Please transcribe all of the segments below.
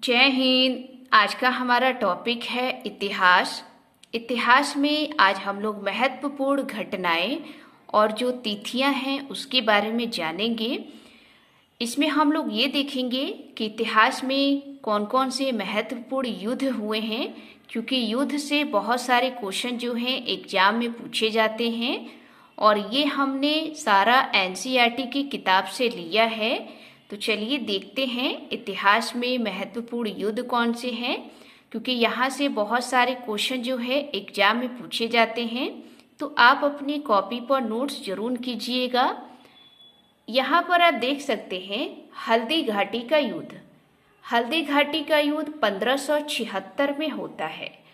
जय हिंद। आज का हमारा टॉपिक है इतिहास। इतिहास में आज हम लोग महत्वपूर्ण घटनाएं और जो तिथियां हैं उसके बारे में जानेंगे। इसमें हम लोग ये देखेंगे कि इतिहास में कौन कौन से महत्वपूर्ण युद्ध हुए हैं, क्योंकि युद्ध से बहुत सारे क्वेश्चन जो हैं एग्जाम में पूछे जाते हैं और ये हमने सारा एनसीईआरटी की किताब से लिया है। तो चलिए देखते हैं इतिहास में महत्वपूर्ण युद्ध कौन से हैं, क्योंकि यहाँ से बहुत सारे क्वेश्चन जो है एग्जाम में पूछे जाते हैं। तो आप अपनी कॉपी पर नोट्स जरूर कीजिएगा। यहाँ पर आप देख सकते हैं हल्दी घाटी का युद्ध। हल्दी घाटी का युद्ध 1576 में होता है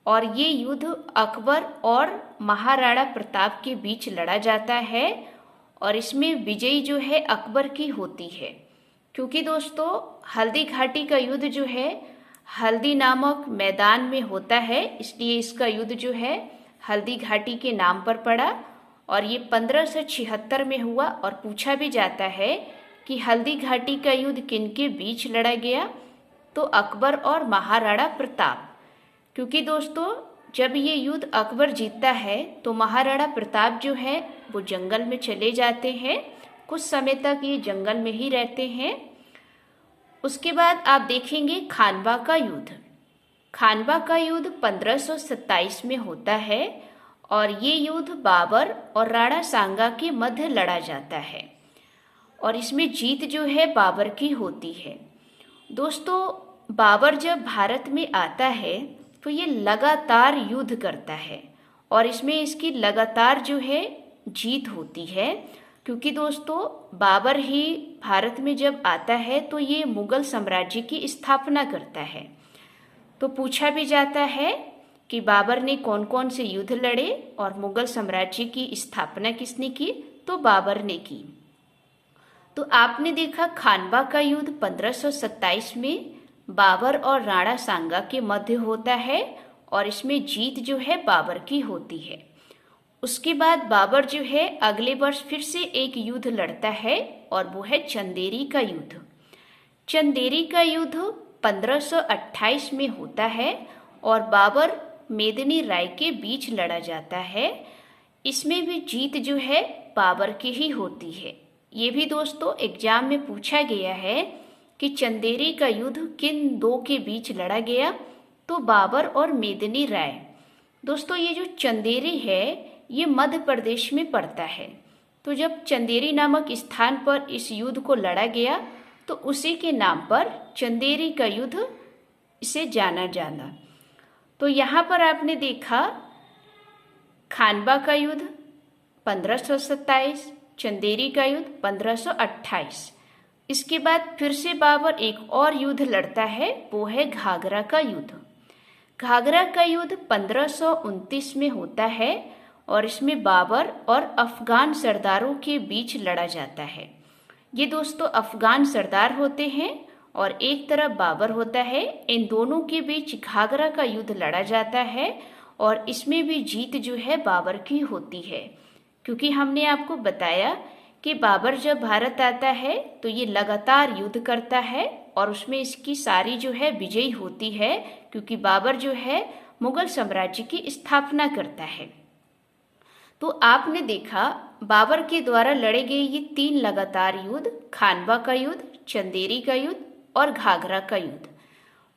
और ये युद्ध अकबर और महाराणा प्रताप के बीच लड़ा जाता है और इसमें विजयी जो है अकबर की होती है, क्योंकि दोस्तों हल्दी घाटी का युद्ध जो है हल्दी नामक मैदान में होता है, इसलिए इसका युद्ध जो है हल्दी घाटी के नाम पर पड़ा और ये 1576 में हुआ। और पूछा भी जाता है कि हल्दी घाटी का युद्ध किनके बीच लड़ा गया, तो अकबर और महाराणा प्रताप। क्योंकि दोस्तों जब ये युद्ध अकबर जीतता है तो महाराणा प्रताप जो है वो जंगल में चले जाते हैं, कुछ समय तक ये जंगल में ही रहते हैं। उसके बाद आप देखेंगे खानवा का युद्ध। खानवा का युद्ध 1527 में होता है और ये युद्ध बाबर और राणा सांगा के मध्य लड़ा जाता है और इसमें जीत जो है बाबर की होती है। दोस्तों बाबर जब भारत में आता है तो ये लगातार युद्ध करता है और इसमें इसकी लगातार जो है जीत होती है, क्योंकि दोस्तों बाबर ही भारत में जब आता है तो ये मुगल साम्राज्य की स्थापना करता है। तो पूछा भी जाता है कि बाबर ने कौन कौन से युद्ध लड़े और मुगल साम्राज्य की स्थापना किसने की, तो बाबर ने की। तो आपने देखा खानवा का युद्ध 1527 में बाबर और राणा सांगा के मध्य होता है और इसमें जीत जो है बाबर की होती है। उसके बाद बाबर जो है अगले वर्ष फिर से एक युद्ध लड़ता है और वो है चंदेरी का युद्ध। चंदेरी का युद्ध 1528 में होता है और बाबर मेदिनी राय के बीच लड़ा जाता है। इसमें भी जीत जो है बाबर की ही होती है। ये भी दोस्तों एग्जाम में पूछा गया है कि चंदेरी का युद्ध किन दो के बीच लड़ा गया, तो बाबर और मेदिनी राय। दोस्तों ये जो चंदेरी है ये मध्य प्रदेश में पड़ता है। तो जब चंदेरी नामक स्थान पर इस युद्ध को लड़ा गया तो उसी के नाम पर चंदेरी का युद्ध इसे जाना जाना। तो यहाँ पर आपने देखा खानवा का युद्ध 1527, चंदेरी का युद्ध 1528। इसके बाद फिर से बाबर एक और युद्ध लड़ता है, वो है घाघरा का युद्ध। घाघरा का युद्ध 1529 में होता है और इसमें बाबर और अफगान सरदारों के बीच लड़ा जाता है। ये दोस्तों अफगान सरदार होते हैं और एक तरफ बाबर होता है। इन दोनों के बीच घाघरा का युद्ध लड़ा जाता है और इसमें भी जीत जो है बाबर की होती है, क्योंकि हमने आपको बताया कि बाबर जब भारत आता है तो ये लगातार युद्ध करता है और उसमें इसकी सारी जो है विजयी होती है, क्योंकि बाबर जो है मुगल साम्राज्य की स्थापना करता है। तो आपने देखा बाबर के द्वारा लड़े गए ये 3 लगातार युद्ध, खानवा का युद्ध, चंदेरी का युद्ध और घाघरा का युद्ध।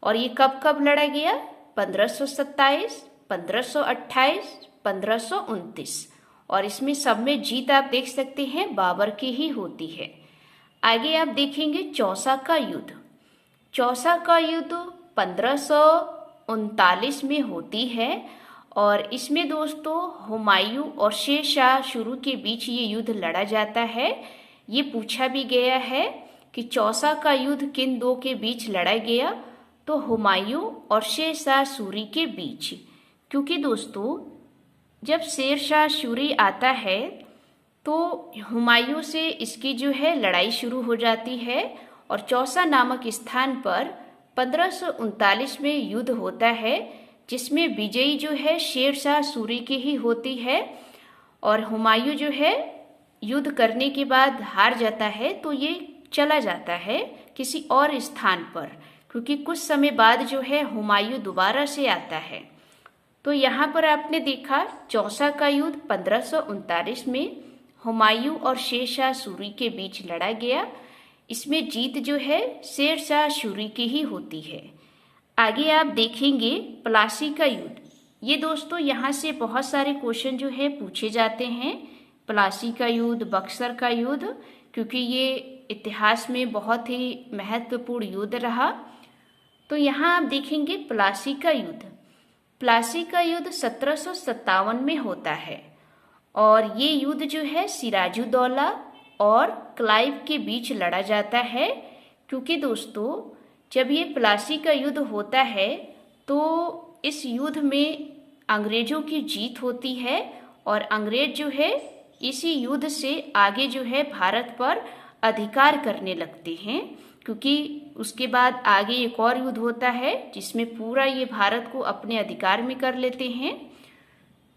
और ये कब कब लड़ा गया, 1527, 1528, 1529। और इसमें सब में जीत आप देख सकते हैं बाबर की ही होती है। आगे आप देखेंगे चौसा का युद्ध। चौसा का युद्ध 1539 में होती है और इसमें दोस्तों हुमायूं और शेर शाह शुरू के बीच ये युद्ध लड़ा जाता है। ये पूछा भी गया है कि चौसा का युद्ध किन दो के बीच लड़ा गया, तो हुमायूं और शेर शाह सूरी के बीच। क्योंकि दोस्तों जब शेर शाह सूरी आता है तो हुमायूं से इसकी जो है लड़ाई शुरू हो जाती है और चौसा नामक स्थान पर 1539 में युद्ध होता है, जिसमें विजयी जो है शेर शाह सूरी की ही होती है और हुमायूं जो है युद्ध करने के बाद हार जाता है तो ये चला जाता है किसी और स्थान पर, क्योंकि कुछ समय बाद जो है हुमायूं दोबारा से आता है। तो यहाँ पर आपने देखा चौसा का युद्ध 1539 में हुमायूं और शेर शाह सूरी के बीच लड़ा गया। इसमें जीत जो है शेर शाह सूरी की ही होती है। आगे आप देखेंगे प्लासी का युद्ध। ये दोस्तों यहाँ से बहुत सारे क्वेश्चन जो है पूछे जाते हैं। प्लासी का युद्ध, बक्सर का युद्ध, क्योंकि ये इतिहास में बहुत ही महत्वपूर्ण युद्ध रहा। तो यहाँ आप देखेंगे प्लासी का युद्ध। प्लासी का युद्ध 1757 में होता है और ये युद्ध जो है सिराजुद्दौला और क्लाइव के बीच लड़ा जाता है। क्योंकि दोस्तों जब ये प्लासी का युद्ध होता है तो इस युद्ध में अंग्रेजों की जीत होती है और अंग्रेज जो है इसी युद्ध से आगे जो है भारत पर अधिकार करने लगते हैं। क्योंकि उसके बाद आगे एक और युद्ध होता है जिसमें पूरा ये भारत को अपने अधिकार में कर लेते हैं।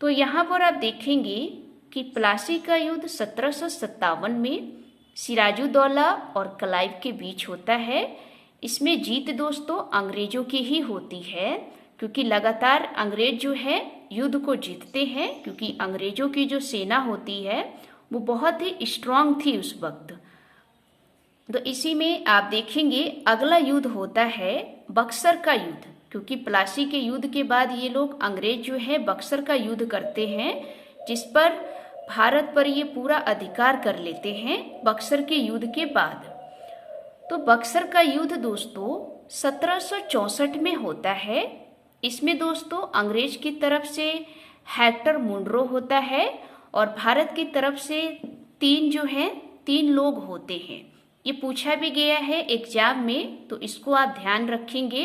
तो यहाँ पर आप देखेंगे कि प्लासी का युद्ध 1757 में सिराजुद्दौला और क्लाइव के बीच होता है। इसमें जीत दोस्तों अंग्रेजों की ही होती है, क्योंकि लगातार अंग्रेज जो है युद्ध को जीतते हैं। क्योंकि अंग्रेजों की जो सेना होती है वो बहुत ही स्ट्रांग थी उस वक्त। तो इसी में आप देखेंगे अगला युद्ध होता है बक्सर का युद्ध। क्योंकि प्लासी के युद्ध के बाद ये लोग अंग्रेज जो है बक्सर का युद्ध करते हैं, जिस पर भारत पर ये पूरा अधिकार कर लेते हैं बक्सर के युद्ध के बाद। तो बक्सर का युद्ध दोस्तों 1764 में होता है। इसमें दोस्तों अंग्रेज की तरफ से हेक्टर मुनरो होता है और भारत की तरफ से तीन लोग होते हैं। ये पूछा भी गया है एग्जाम में, तो इसको आप ध्यान रखेंगे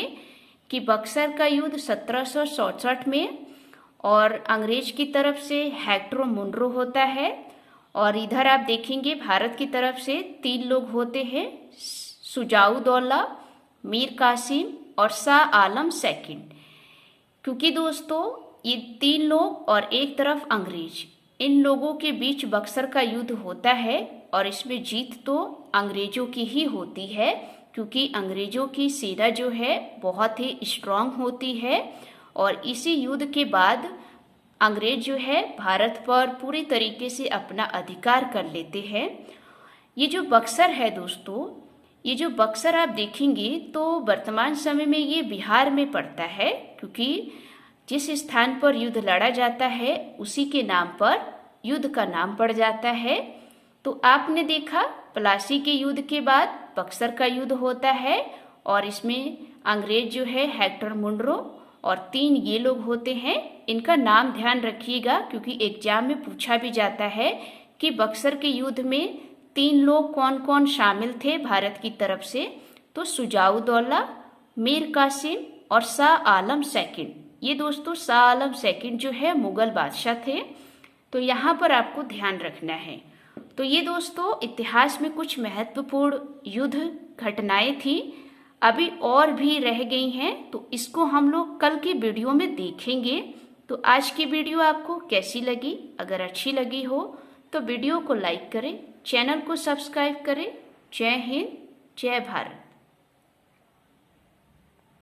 कि बक्सर का युद्ध 1764 में और अंग्रेज की तरफ से हेक्टर मुनरो होता है और इधर आप देखेंगे भारत की तरफ से 3 लोग होते हैं, शुजाउद्दौला, मीर कासिम और शाह आलम सेकंड। क्योंकि दोस्तों ये 3 लोग और एक तरफ अंग्रेज, इन लोगों के बीच बक्सर का युद्ध होता है और इसमें जीत तो अंग्रेजों की ही होती है। क्योंकि अंग्रेजों की सेना जो है बहुत ही स्ट्रांग होती है और इसी युद्ध के बाद अंग्रेज जो है भारत पर पूरी तरीके से अपना अधिकार कर लेते हैं। ये जो बक्सर है दोस्तों, ये जो बक्सर आप देखेंगे तो वर्तमान समय में ये बिहार में पड़ता है। क्योंकि जिस स्थान पर युद्ध लड़ा जाता है उसी के नाम पर युद्ध का नाम पड़ जाता है। तो आपने देखा प्लासी के युद्ध के बाद बक्सर का युद्ध होता है और इसमें अंग्रेज जो है हेक्टर मुनरो और 3 ये लोग होते हैं। इनका नाम ध्यान रखिएगा क्योंकि एग्जाम में पूछा भी जाता है कि बक्सर के युद्ध में 3 लोग कौन कौन शामिल थे भारत की तरफ से। तो शुजाउद्दौला, मीर कासिम और शाह आलम सेकंड। ये दोस्तों शाह आलम सेकंड जो है मुगल बादशाह थे। तो यहाँ पर आपको ध्यान रखना है। तो ये दोस्तों इतिहास में कुछ महत्वपूर्ण युद्ध घटनाएं थी, अभी और भी रह गई हैं, तो इसको हम लोग कल की वीडियो में देखेंगे। तो आज की वीडियो आपको कैसी लगी? अगर अच्छी लगी हो तो वीडियो को लाइक करें, चैनल को सब्सक्राइब करें। जय हिंद, जय भारत।